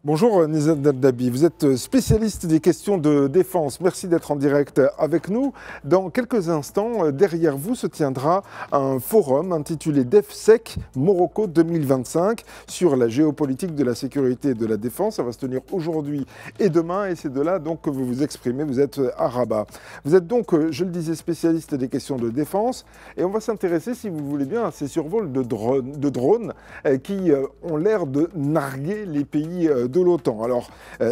Bonjour Nizam Dabdabi, vous êtes spécialiste des questions de défense. Merci d'être en direct avec nous. Dans quelques instants, derrière vous se tiendra un forum intitulé DefSec Morocco 2025 sur la géopolitique de la sécurité et de la défense. Ça va se tenir aujourd'hui et demain et c'est de là donc que vous vous exprimez. Vous êtes à Rabat. Vous êtes donc, je le disais, spécialiste des questions de défense et on va s'intéresser, si vous voulez bien, à ces survols de drones qui ont l'air de narguer les pays de l'OTAN. Alors,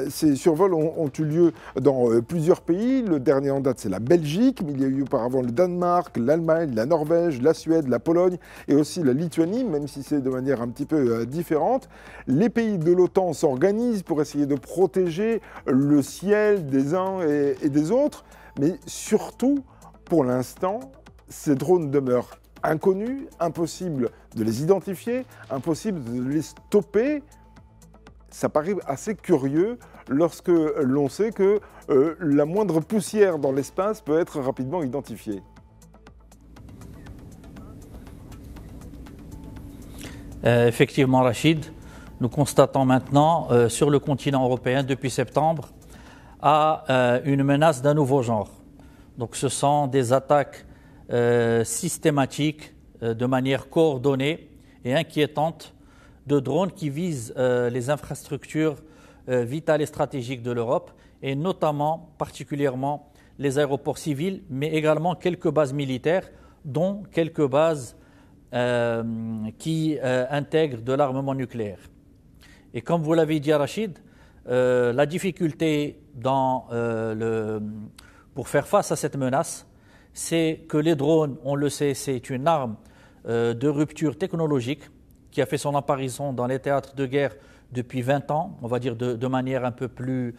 ces survols ont eu lieu dans plusieurs pays. Le dernier en date, c'est la Belgique, mais il y a eu auparavant le Danemark, l'Allemagne, la Norvège, la Suède, la Pologne et aussi la Lituanie, même si c'est de manière un petit peu différente. Les pays de l'OTAN s'organisent pour essayer de protéger le ciel des uns et des autres, mais surtout, pour l'instant, ces drones demeurent inconnus, impossible de les identifier, impossible de les stopper. Ça paraît assez curieux lorsque l'on sait que la moindre poussière dans l'espace peut être rapidement identifiée. Effectivement, Rachid, nous constatons maintenant sur le continent européen depuis septembre une menace d'un nouveau genre. Donc ce sont des attaques systématiques de manière coordonnée et inquiétante de drones qui visent les infrastructures vitales et stratégiques de l'Europe et notamment, particulièrement, les aéroports civils, mais également quelques bases militaires, dont quelques bases qui intègrent de l'armement nucléaire. Et comme vous l'avez dit, Rachid, la difficulté pour faire face à cette menace, c'est que les drones, on le sait, c'est une arme de rupture technologique qui a fait son apparition dans les théâtres de guerre depuis 20 ans, on va dire de manière un peu plus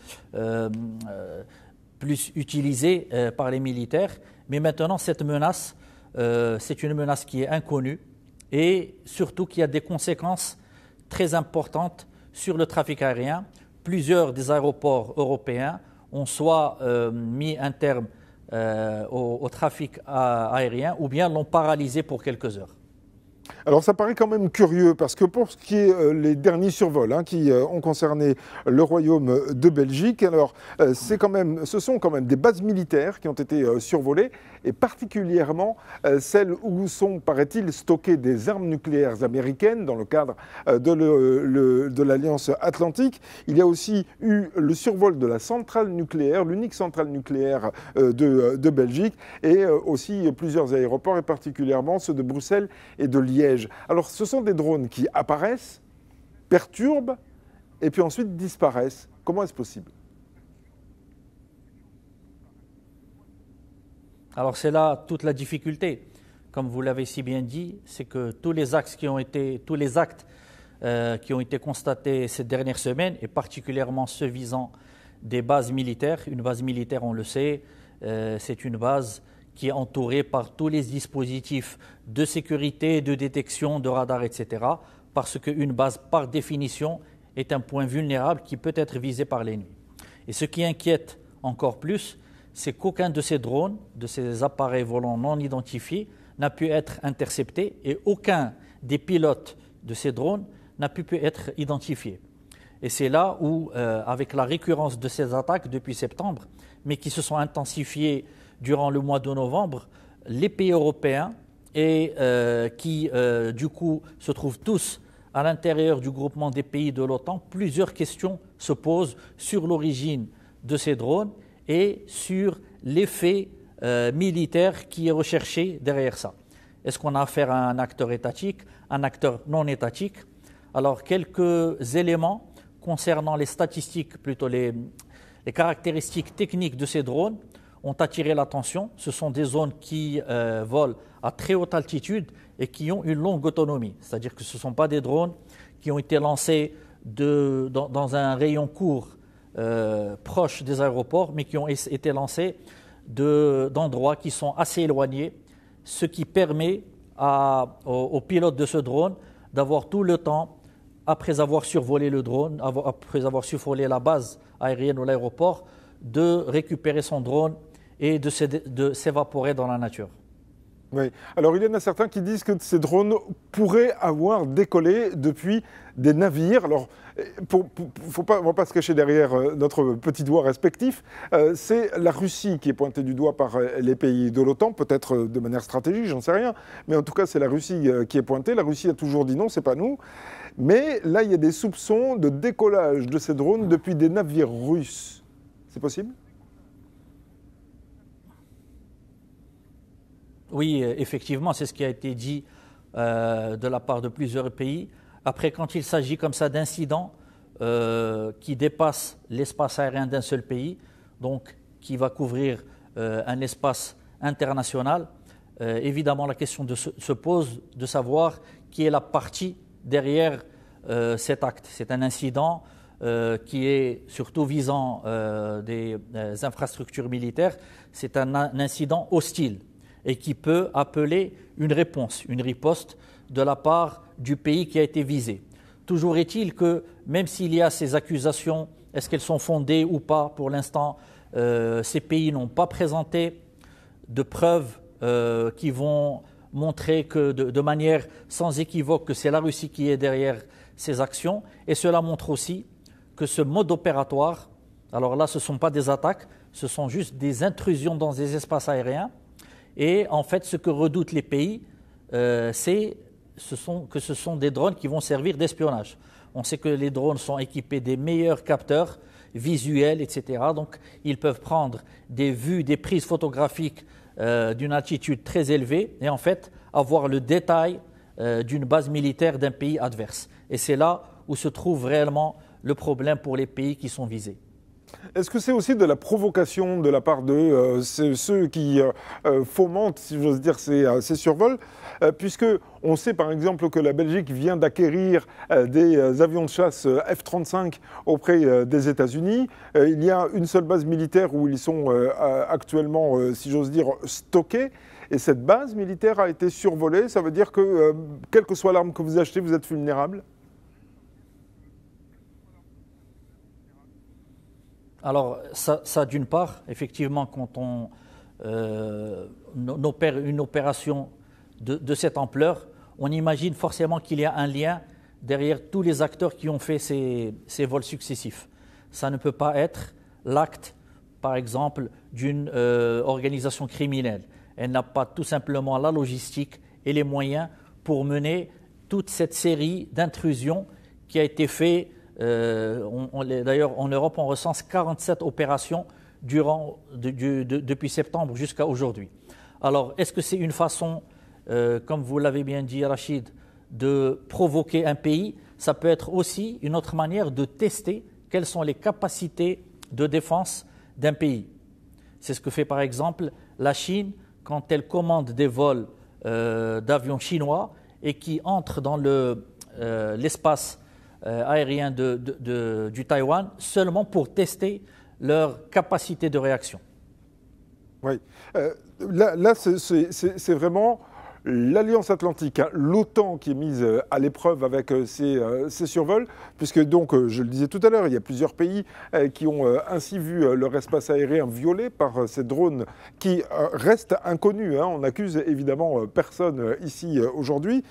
utilisée par les militaires. Mais maintenant, cette menace, c'est une menace qui est inconnue et surtout qui a des conséquences très importantes sur le trafic aérien. Plusieurs des aéroports européens ont soit mis un terme au trafic aérien ou bien l'ont paralysé pour quelques heures. Alors ça paraît quand même curieux parce que pour ce qui est les derniers survols qui ont concerné le royaume de Belgique, alors ce sont quand même des bases militaires qui ont été survolées et particulièrement celles où sont, paraît-il, stockées des armes nucléaires américaines dans le cadre de l'Alliance Atlantique. Il y a aussi eu le survol de la centrale nucléaire, l'unique centrale nucléaire de Belgique et aussi plusieurs aéroports et particulièrement ceux de Bruxelles et de Liège. Alors, ce sont des drones qui apparaissent, perturbent, et puis ensuite disparaissent. Comment est-ce possible ? Alors, c'est là toute la difficulté. Comme vous l'avez si bien dit, c'est que tous les actes qui ont été constatés ces dernières semaines, et particulièrement ceux visant des bases militaires, une base militaire, on le sait, c'est une base qui est entouré par tous les dispositifs de sécurité, de détection, de radar, etc. Parce qu'une base, par définition, est un point vulnérable qui peut être visé par l'ennemi. Et ce qui inquiète encore plus, c'est qu'aucun de ces drones, de ces appareils volants non identifiés, n'a pu être intercepté et aucun des pilotes de ces drones n'a pu être identifié. Et c'est là où, avec la récurrence de ces attaques depuis septembre, mais qui se sont intensifiées durant le mois de novembre, les pays européens et qui, du coup, se trouvent tous à l'intérieur du groupement des pays de l'OTAN, plusieurs questions se posent sur l'origine de ces drones et sur l'effet militaire qui est recherché derrière ça. Est-ce qu'on a affaire à un acteur étatique, un acteur non étatique? Alors, quelques éléments concernant les statistiques, plutôt les caractéristiques techniques de ces drones, ont attiré l'attention. Ce sont des zones qui volent à très haute altitude et qui ont une longue autonomie. C'est-à-dire que ce ne sont pas des drones qui ont été lancés dans un rayon court proche des aéroports, mais qui ont été lancés d'endroits qui sont assez éloignés, ce qui permet aux pilotes de ce drone d'avoir tout le temps, après avoir survolé le drone, après avoir survolé la base aérienne ou l'aéroport, de récupérer son drone et de s'évaporer dans la nature. Oui. Alors il y en a certains qui disent que ces drones pourraient avoir décollé depuis des navires. Alors, on ne va pas se cacher derrière notre petit doigt respectif. C'est la Russie qui est pointée du doigt par les pays de l'OTAN, peut-être de manière stratégique, j'en sais rien. Mais en tout cas, c'est la Russie qui est pointée. La Russie a toujours dit non, c'est pas nous. Mais là, il y a des soupçons de décollage de ces drones depuis des navires russes. C'est possible ? Oui, effectivement, c'est ce qui a été dit de la part de plusieurs pays. Après, quand il s'agit comme ça d'incidents qui dépassent l'espace aérien d'un seul pays, donc qui va couvrir un espace international, évidemment la question se pose de savoir qui est la partie derrière cet acte. C'est un incident qui est surtout visant des infrastructures militaires. C'est un incident hostile et qui peut appeler une réponse, une riposte de la part du pays qui a été visé. Toujours est-il que même s'il y a ces accusations, est-ce qu'elles sont fondées ou pas, pour l'instant, ces pays n'ont pas présenté de preuves qui vont montrer que de manière sans équivoque que c'est la Russie qui est derrière ces actions. Et cela montre aussi que ce mode opératoire, alors là ce ne sont pas des attaques, ce sont juste des intrusions dans des espaces aériens. Et en fait, ce que redoutent les pays, ce sont des drones qui vont servir d'espionnage. On sait que les drones sont équipés des meilleurs capteurs visuels, etc. Donc, ils peuvent prendre des vues, des prises photographiques d'une altitude très élevée et en fait avoir le détail d'une base militaire d'un pays adverse. Et c'est là où se trouve réellement le problème pour les pays qui sont visés. Est-ce que c'est aussi de la provocation de la part de ceux qui fomentent, si j'ose dire, ces survols, puisque on sait par exemple que la Belgique vient d'acquérir des avions de chasse F-35 auprès des États-Unis. Il y a une seule base militaire où ils sont actuellement, si j'ose dire, stockés. Et cette base militaire a été survolée. Ça veut dire que, quelle que soit l'arme que vous achetez, vous êtes vulnérable ? Alors, ça d'une part, effectivement, quand on opère une opération de cette ampleur, on imagine forcément qu'il y a un lien derrière tous les acteurs qui ont fait ces vols successifs. Ça ne peut pas être l'acte, par exemple, d'une organisation criminelle. Elle n'a pas tout simplement la logistique et les moyens pour mener toute cette série d'intrusions qui a été faite. D'ailleurs, en Europe, on recense 47 opérations depuis septembre jusqu'à aujourd'hui. Alors, est-ce que c'est une façon, comme vous l'avez bien dit, Rachid, de provoquer un pays? Ça peut être aussi une autre manière de tester quelles sont les capacités de défense d'un pays. C'est ce que fait par exemple la Chine quand elle commande des vols d'avions chinois et qui entrent dans l'espace aérien du Taïwan seulement pour tester leur capacité de réaction. Oui. Là c'est vraiment l'Alliance Atlantique, hein, l'OTAN qui est mise à l'épreuve avec ces survols, puisque donc, je le disais tout à l'heure, il y a plusieurs pays qui ont ainsi vu leur espace aérien violé par ces drones qui restent inconnus. Hein. On n'accuse évidemment personne ici aujourd'hui.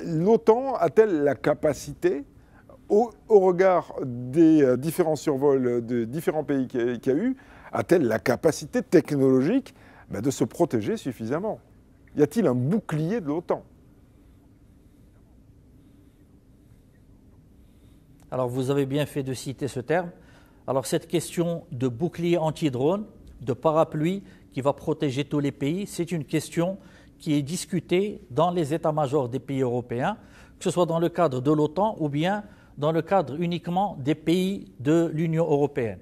L'OTAN a-t-elle la capacité, au regard des différents survols de différents pays qu'il y a eu, a-t-elle la capacité technologique de se protéger suffisamment ? Y a-t-il un bouclier de l'OTAN ? Alors, vous avez bien fait de citer ce terme. Alors, cette question de bouclier anti-drone, de parapluie qui va protéger tous les pays, c'est une question qui est discutée dans les états-majors des pays européens, que ce soit dans le cadre de l'OTAN ou bien dans le cadre uniquement des pays de l'Union européenne.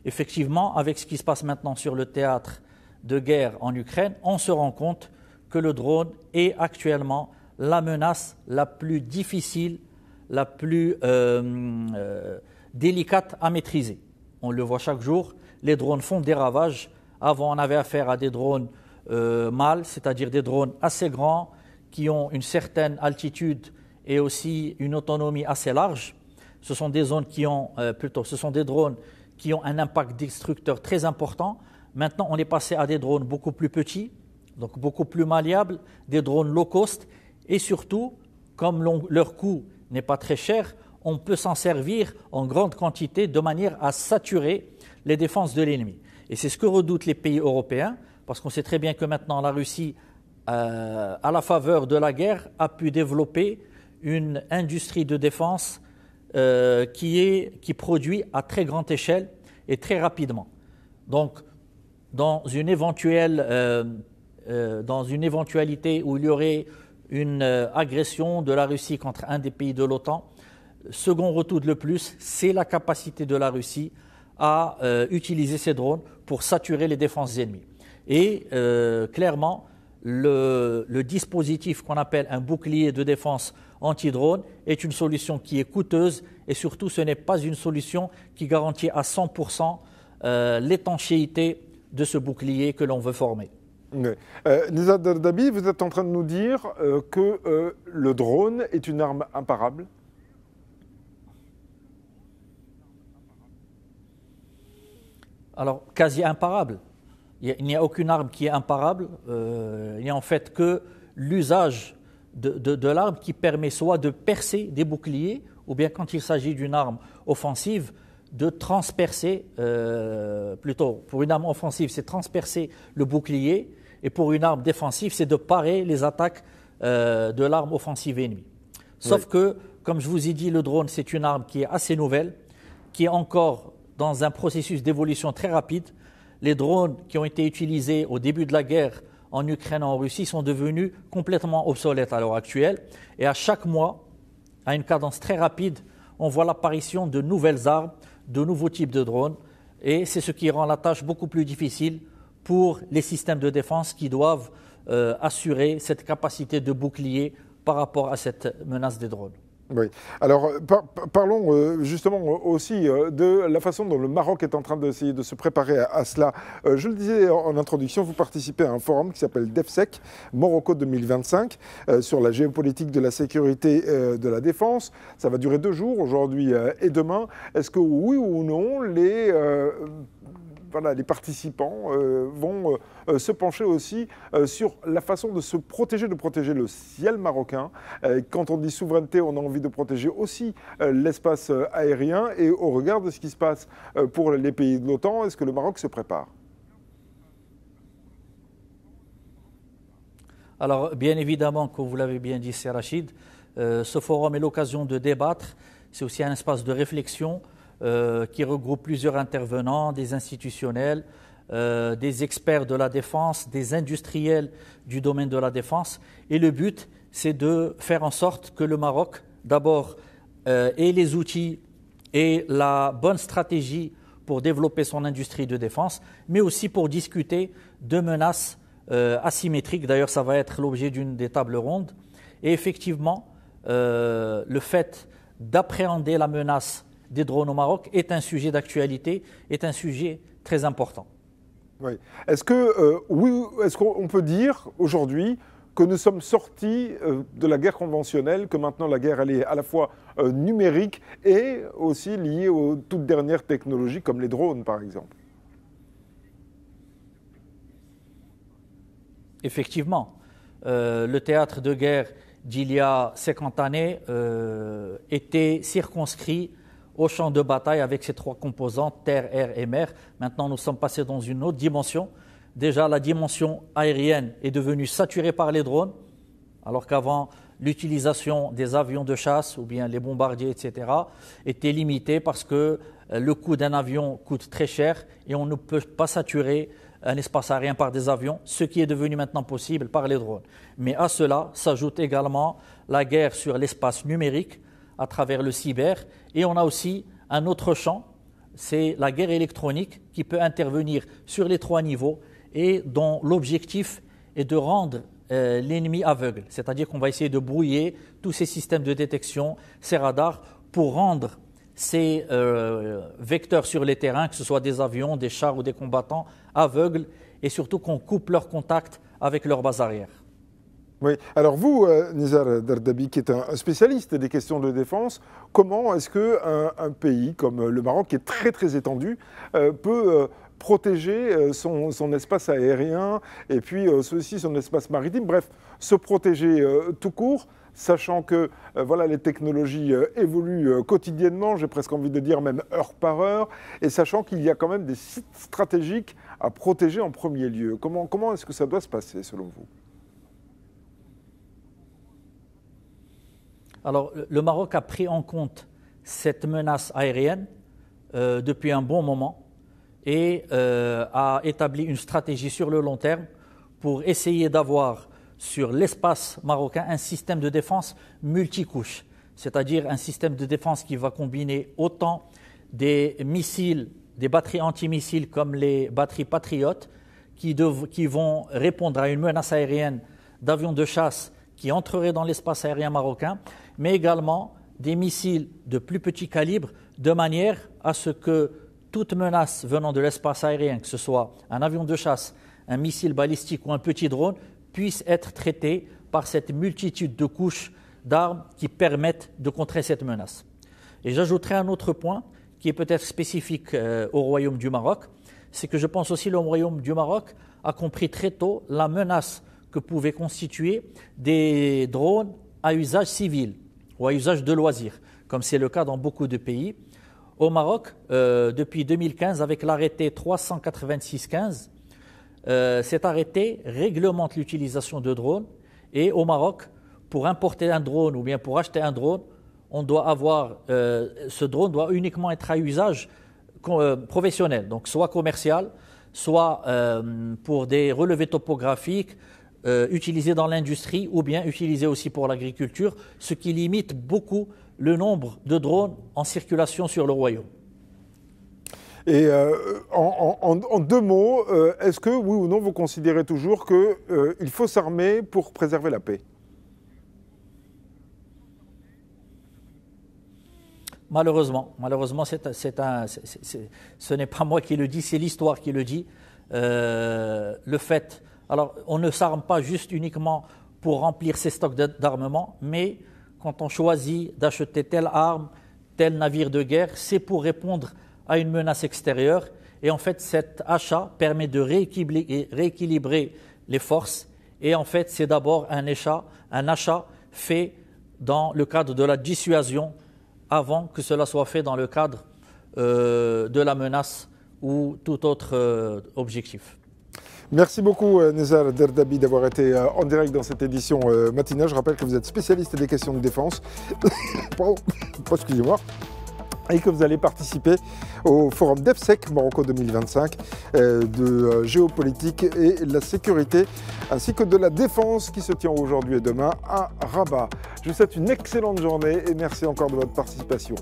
Effectivement, avec ce qui se passe maintenant sur le théâtre de guerre en Ukraine, on se rend compte que le drone est actuellement la menace la plus difficile, la plus délicate à maîtriser. On le voit chaque jour, les drones font des ravages. Avant, on avait affaire à des drones mâles, c'est-à-dire des drones assez grands, qui ont une certaine altitude et aussi une autonomie assez large. Ce sont des drones qui ont un impact destructeur très important. Maintenant, on est passé à des drones beaucoup plus petits, donc beaucoup plus malléables, des drones low cost, et surtout, comme leur coût n'est pas très cher, on peut s'en servir en grande quantité de manière à saturer les défenses de l'ennemi. Et c'est ce que redoutent les pays européens, parce qu'on sait très bien que maintenant la Russie, à la faveur de la guerre, a pu développer une industrie de défense qui produit à très grande échelle et très rapidement. Donc, dans une éventualité où il y aurait une agression de la Russie contre un des pays de l'OTAN, ce qu'on redoute le plus, c'est la capacité de la Russie à utiliser ces drones pour saturer les défenses ennemies. Et clairement, le dispositif qu'on appelle un bouclier de défense anti-drone est une solution qui est coûteuse et surtout ce n'est pas une solution qui garantit à 100% l'étanchéité de ce bouclier que l'on veut former. Oui. Nizar Dardabi, vous êtes en train de nous dire que le drone est une arme imparable? Alors, quasi imparable. Il n'y a aucune arme qui est imparable. Il n'y a en fait que l'usage de l'arme qui permet soit de percer des boucliers, ou bien quand il s'agit d'une arme offensive, de transpercer, plutôt pour une arme offensive, c'est transpercer le bouclier, et pour une arme défensive, c'est de parer les attaques de l'arme offensive ennemie. Sauf que, comme je vous ai dit, le drone, c'est une arme qui est assez nouvelle, qui est encore dans un processus d'évolution très rapide. Les drones qui ont été utilisés au début de la guerre en Ukraine et en Russie sont devenus complètement obsolètes à l'heure actuelle. Et à chaque mois, à une cadence très rapide, on voit l'apparition de nouvelles armes, de nouveaux types de drones. Et c'est ce qui rend la tâche beaucoup plus difficile pour les systèmes de défense qui doivent assurer cette capacité de bouclier par rapport à cette menace des drones. Oui. Alors, parlons justement aussi de la façon dont le Maroc est en train d'essayer de se préparer à cela. Je le disais en introduction, vous participez à un forum qui s'appelle DefSec, Morocco 2025, sur la géopolitique de la sécurité de la défense. Ça va durer 2 jours, aujourd'hui et demain. Est-ce que oui ou non, les participants vont se pencher aussi sur la façon de se protéger, de protéger le ciel marocain. Quand on dit souveraineté, on a envie de protéger aussi l'espace aérien. Et au regard de ce qui se passe pour les pays de l'OTAN, est-ce que le Maroc se prépare? Alors, bien évidemment, comme vous l'avez bien dit, c'est Rachid, ce forum est l'occasion de débattre. C'est aussi un espace de réflexion qui regroupe plusieurs intervenants, des institutionnels, des experts de la défense, des industriels du domaine de la défense. Et le but, c'est de faire en sorte que le Maroc, d'abord, ait les outils et la bonne stratégie pour développer son industrie de défense, mais aussi pour discuter de menaces asymétriques. D'ailleurs, ça va être l'objet d'une des tables rondes. Et effectivement, le fait d'appréhender la menace des drones au Maroc est un sujet d'actualité, est un sujet très important. Oui. Est-ce qu'on peut dire aujourd'hui que nous sommes sortis de la guerre conventionnelle, que maintenant la guerre elle est à la fois numérique et aussi liée aux toutes dernières technologies comme les drones par exemple? Effectivement, le théâtre de guerre d'il y a 50 années était circonscrit au champ de bataille avec ces 3 composantes, terre, air et mer. Maintenant, nous sommes passés dans une autre dimension. Déjà, la dimension aérienne est devenue saturée par les drones, alors qu'avant, l'utilisation des avions de chasse ou bien les bombardiers, etc., était limitée parce que le coût d'un avion coûte très cher et on ne peut pas saturer un espace aérien par des avions, ce qui est devenu maintenant possible par les drones. Mais à cela s'ajoute également la guerre sur l'espace numérique à travers le cyber. Et on a aussi un autre champ, c'est la guerre électronique qui peut intervenir sur les 3 niveaux et dont l'objectif est de rendre l'ennemi aveugle. C'est-à-dire qu'on va essayer de brouiller tous ces systèmes de détection, ces radars, pour rendre ces vecteurs sur les terrains, que ce soit des avions, des chars ou des combattants, aveugles, et surtout qu'on coupe leur contact avec leur base arrière. Oui, alors vous, Nizar Dardabi, qui est un spécialiste des questions de défense, comment est-ce qu'un pays comme le Maroc, qui est très très étendu, peut protéger son espace aérien et puis aussi son espace maritime, bref, se protéger tout court, sachant que voilà, les technologies évoluent quotidiennement, j'ai presque envie de dire même heure par heure, et sachant qu'il y a quand même des sites stratégiques à protéger en premier lieu. Comment est-ce que ça doit se passer selon vous? Alors, le Maroc a pris en compte cette menace aérienne depuis un bon moment et a établi une stratégie sur le long terme pour essayer d'avoir sur l'espace marocain un système de défense multicouche, c'est-à-dire un système de défense qui va combiner autant des missiles, des batteries antimissiles comme les batteries Patriotes qui vont répondre à une menace aérienne d'avions de chasse qui entreraient dans l'espace aérien marocain, mais également des missiles de plus petit calibre, de manière à ce que toute menace venant de l'espace aérien, que ce soit un avion de chasse, un missile balistique ou un petit drone, puisse être traitée par cette multitude de couches d'armes qui permettent de contrer cette menace. Et j'ajouterai un autre point qui est peut-être spécifique au Royaume du Maroc, c'est que je pense aussi que le Royaume du Maroc a compris très tôt la menace que pouvaient constituer des drones à usage civil ou à usage de loisirs, comme c'est le cas dans beaucoup de pays. Au Maroc, depuis 2015, avec l'arrêté 386-15, cet arrêté réglemente l'utilisation de drones et au Maroc, pour importer un drone ou bien pour acheter un drone, on doit avoir, ce drone doit uniquement être à usage professionnel, donc soit commercial, soit pour des relevés topographiques, utilisés dans l'industrie ou bien utilisés aussi pour l'agriculture, ce qui limite beaucoup le nombre de drones en circulation sur le royaume. Et en deux mots, est-ce que oui ou non vous considérez toujours qu'il faut s'armer pour préserver la paix? Malheureusement, ce n'est pas moi qui le dis, c'est l'histoire qui le dit. Alors, on ne s'arme pas juste uniquement pour remplir ses stocks d'armement, mais quand on choisit d'acheter telle arme, tel navire de guerre, c'est pour répondre à une menace extérieure. Et en fait, cet achat permet de rééquilibrer les forces. Et en fait, c'est d'abord un achat fait dans le cadre de la dissuasion avant que cela soit fait dans le cadre de la menace ou tout autre objectif. Merci beaucoup Nizar Dardabi d'avoir été en direct dans cette édition matinale. Je rappelle que vous êtes spécialiste des questions de défense. Excusez-moi. Et que vous allez participer au forum DefSec Morocco 2025 de géopolitique et la sécurité, ainsi que de la défense qui se tient aujourd'hui et demain à Rabat. Je vous souhaite une excellente journée et merci encore de votre participation.